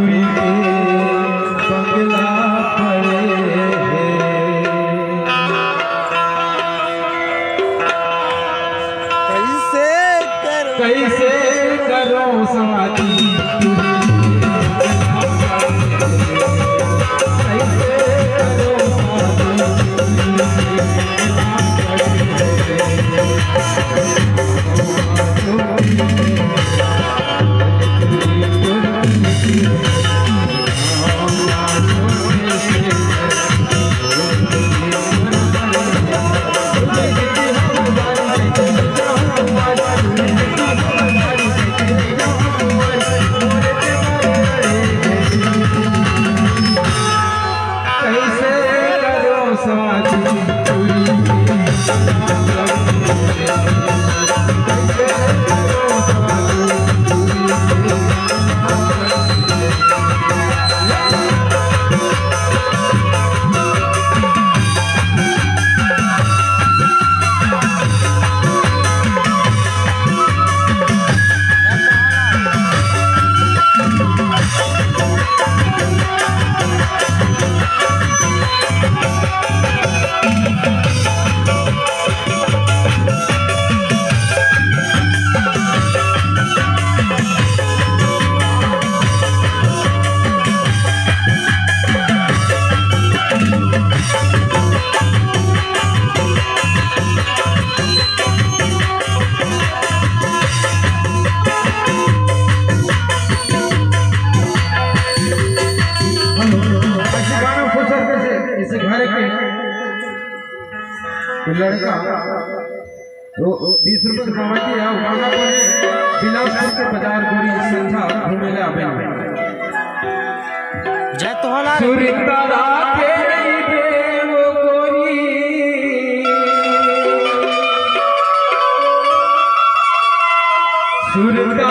चूड़ी के बंगला पड़े कैसे करो समाधि लड़का तो 20 रुपये मामा जी आओ गाना बोले बिलासपुर के बाजार गोरी संझा घूमे ले आवे जय तोहला सुरिंदा राखे नहीं दे वो गोरी सुरिंदा